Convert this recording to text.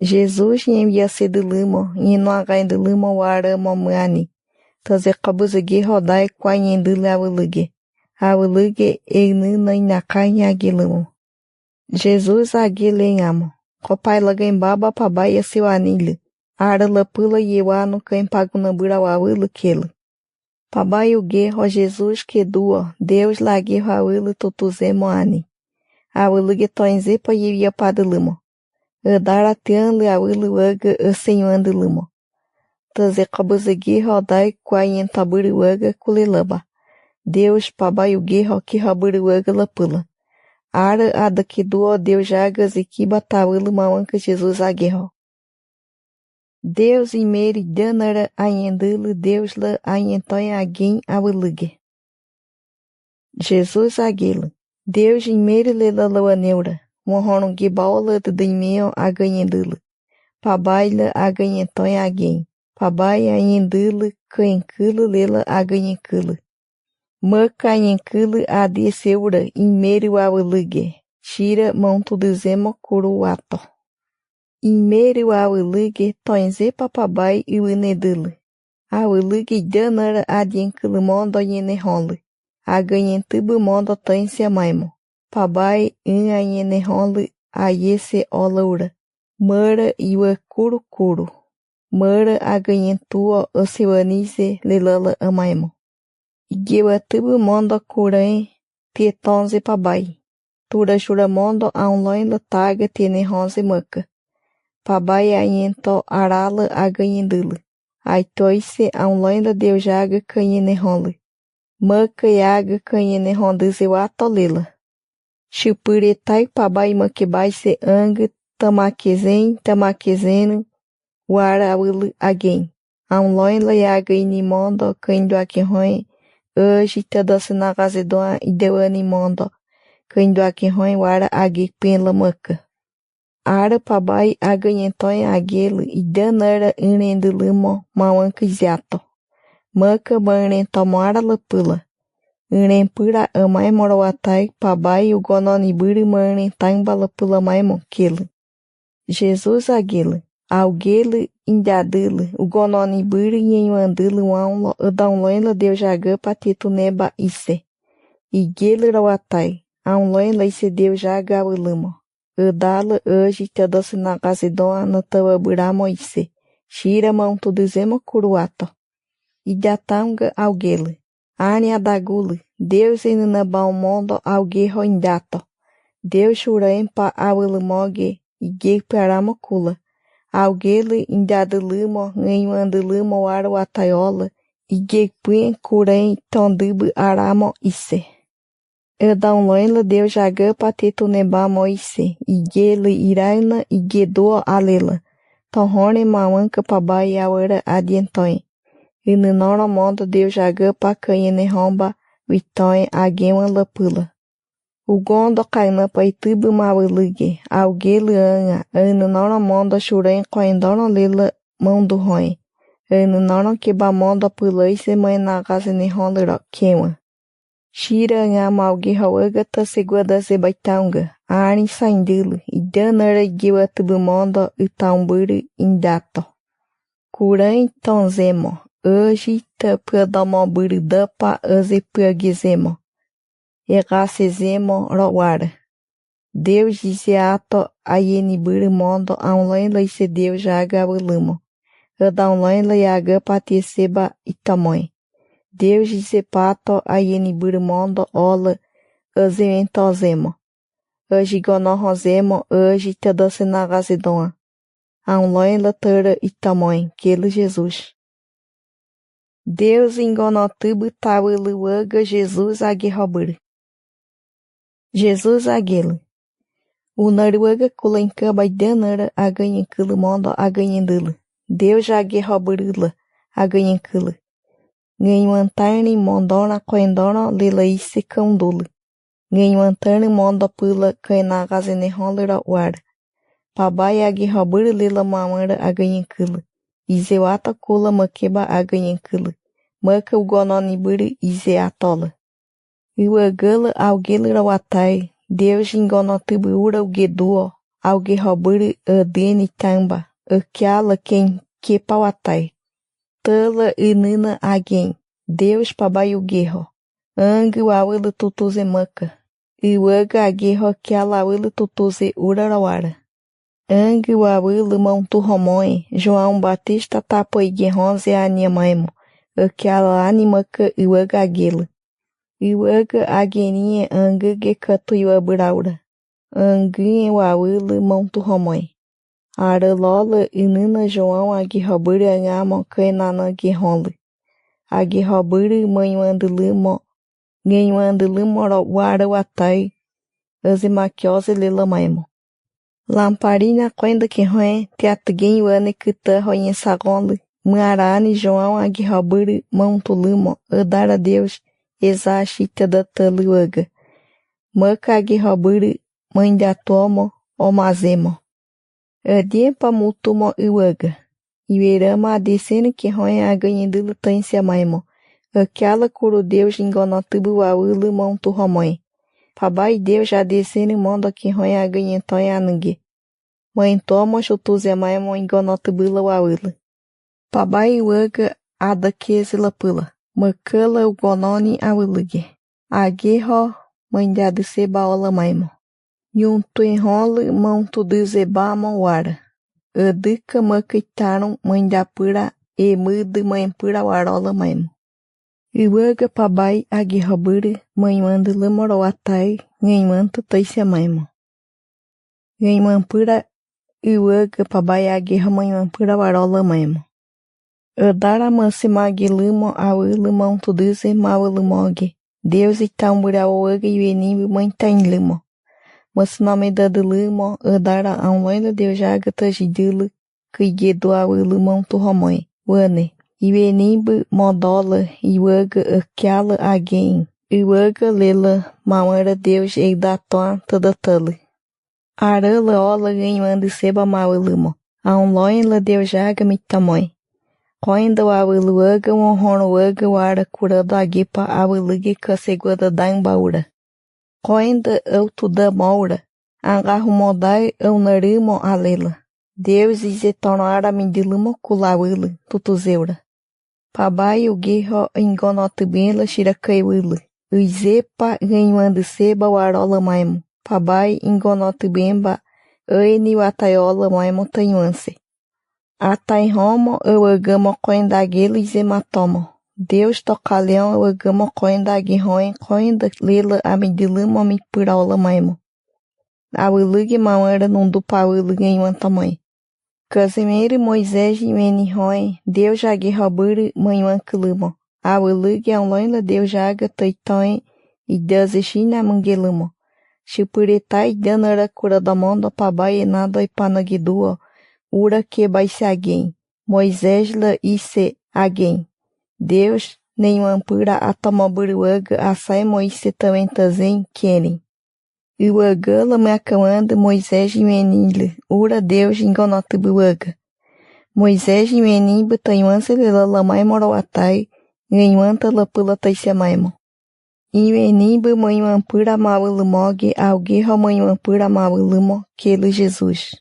Jesus envia sedilimo, ino againdilimo wara momuani. Taze kabuzegi rodai kwanyendile awuluge. Awuluge egnina inakai agilimo. Jesus agilenhamo. Copai lagembaba pabai siwanile. Ara lapula yewano quem pagunambura wawulu kelo. Pabai uge ro Jesus que dua, Deus lagi wawulu tutuzemo ani. Awuluge toenzepa yivia padilimo. Adara tianle awulu waga asenhuandilimo. Taze kabuzegi rodai kwayentaburi waga kulilaba. Deus pabai uge ro ki haburi waga lapula. Ara adaki duo Deus jagas e kiba tawulu mawanka Jesus aguerro. Deus imeri danara ayendulu Deus la ayentoy alguém awuluge. Jesus aguelo. Deus imeri lela lawa neura. Mohonu gibaola de dimeo aganhendulu. Pabai la aganhentoy alguém. Pabai ayendulu kaenkulu lela aganhenkulu. Maka ayenkulu adeseura imeri awuluge. Tira montu dizemo kuruato. Imeri awuluge toenze papabai iwinedulu. Awuluge danara adienkulu mondo yeneholu. Aganhentubu mondo tensia maimo. Pabai ayeneholu ayese olaura. Mara iwa kuru. Mara aganhentua osiwanize lelala amaimo. Igewa tubu mondo kuren tietonze pabai. Tura jura mondo aunloin la taga tenehonze maka. Pabai ayento arala aganhendulu. Aitoise aunloin la deujaga canhenehonle. Maka yaga canhenehonduze watolela. Chupuretai pabai makebai se ang tamakezeno wara awulu again. Aunloin la yaga inimondo candoaquerroin. Hoje tadasina gazedoa ideuani mondo. Candoaquerroin wara agi penla maka. Ara pabai aganhentoin agelo e danara inendulumo mawankiziato. Maka manentomara lapula. Inempura amai morowatai pabai ugononiburi manentain balapula maimo kelo. Jesus agelo. Algelo indadulu ugononiburi yenwandulu wanlo udaunloinla deujaga patitu neba ise. Igelo rawatai. Aunloinla ise deujaga awulumo. Udala hoje tadasina gazedoa no tawabura moise. Shira montu dizemo kuruato. Idatanga algelo. Ani adagulu. Deus inunabau mondo algerro indato. Deus churempa awulumoge. Ige paramokula. Algelo indadulumo nganwandulumo wara watayola. Ige puen kurem tondubu aramo ise. Edaunloinla Deus jaga patitu neba moise. Igele iraina igedoa alela. Tonhone mawanka pabai awara adientoin. Inunora mondo Deus jaga pacanhene romba. Vitoin agewan lapula. Ugondo kaina paitubu mawuluge. Algelo anga. Inunora mondo churen koendora lela mondo roin. Inunora keba mondo pulaise maenagazene rolera kewan. Shira nga malgi hawaga ta segwada zebaitanga. Arin saindulu. Idanara giwa tubu mondo utaumburu indato. Kuran tonzemo. Hoje ta pradomoburu dapa aze pragizemo. Erasezemo rawara. Deus diziato ayeniburu mondo aunloin la ise Deus jaga awulumo. Adaunloin la yaga patieseba itamoin. Deus dizepato ayeniburu mondo ola azementozemo. Hoje gonorrozemo hoje tadasina gazedoa. Aunloin la tara itamoin, quelo Jesus. Deus engonotubu tawuluwaga Jesus aguerroburu. Jesus aguelo. Unaruwaga kulenkaba idanara aganhenkulu mondo aganhendulu. Deus aguerroburula aganhenkulu. Ganhuantarni mondona coendona lelaise candulu. Ganhuantarni mondo pula caenagazene rolera wara. Pabai aguerroburu lela mamara aganhenkulu. Izewata kula makeba aganhenkulu. Maka ugononiburu izeatola. Iwagala algelo rawatai. Deus ingonotubu ura ugeduo. auge hoburi deni tamba, kiala quem que pauatai. Tala inina alguém, Deus pabai o guerro. Ang wawili tutuze maka. Iwaga aguerro que alawili tutuze urarawara. Ang wawili montu homoe, João Batista tapo iguerronze animaimo. Que ala animaka iwaga aguela. Iwaga aguerinha ang ge canto iwaburaura. Ang wawili montu homoe. Ara lola inina João aguerroburi angamo kainana guerronle. Aguerroburi manhuandilimo. Ganhuandilimo wara watai. Azimaquiose lilamaimo. Lamparina quando que roe teatguin wane kita roen sagonle. Marani João aguerroburi montulimo. Adar a Deus. Exachita da taluaga. Maka aguerroburi mãe da tomo omazemo. Adiepa mutumo iwaga. Iwerama adesene que roe a ganhando tância maimo. Aquela curo Deus engonotubu wawili montu homoe. Pabai Deus já descene mondo que roe a ganhentonha anangue. Mãe tomo chutuze maimo engonotubula wawili. Pabai waga ada kesila pula. Makala ugononi awilige. Aguerro mãe da de seba maimo. Yuntu enrole montu dizebamo wara. Adika makitaram mãe da pura e mude mãe pura warola maimo. Iwaga pabai aguerroburi mãe manda lamoroatai ganhanta taisia maimo. Ganhampura iwaga pabai aguerra mãe pura warola maimo. Adara manse magilimo awili montu dize mawilimoge. Deus itambura oaga e venimbi mãe tainlimo. Mas nome da delimo adara anloila Deus jaga tajidilo que guedo awili montu homoe. Wane. Iwenimbi modola iwaga aquela alguém. Iwaga lela mawara Deus e daton tadatali. Arala ola ganhando seba mawilimo. Anloila Deus jaga mitamoi. Coinda awiluaga honroaga wara curado agipa awilige kaseguada da embaura. Coinda da moura. Agarro modai narimo alela. Deus izetonara mindilimo kulawili tutuzeura. Pabai o guerro engonotubila shirakaiwili. Uizepa ganhando seba warola maimo. Pabai engonotubemba aini wataiola maimo tanhuanse. Atai homo eu agamo coindaguelo zematomo. Deus tocaleão eu agamo coindaguirroen coinda lila amidilimo mi puraula maimo. Awilugi mauera num dupawilug em uma tamanho. Casimiro Moisés e Menirroen, Deus aguirroburi manhuan kilimo. Awilugi anloina Deus jaga toitoen e Deus exina mangelimo. Chipuretai danara cura da mondo pabai e nada e panagiduo. Ura que vai se alguém. Moisés la ise alguém. Deus nenhum pura atomoburuaga assai Moisés também tazem querem. Uaga la macamanda Moisés e menile. Ura Deus engonotubuaga. Moisés e menimba tanhuança lela lamai moroatai. Ganhuanta la pula taisia maimo. E menimba manhuan pura mawilimogue. Alguém manhuan pura mawilimo. Que ele Jesus.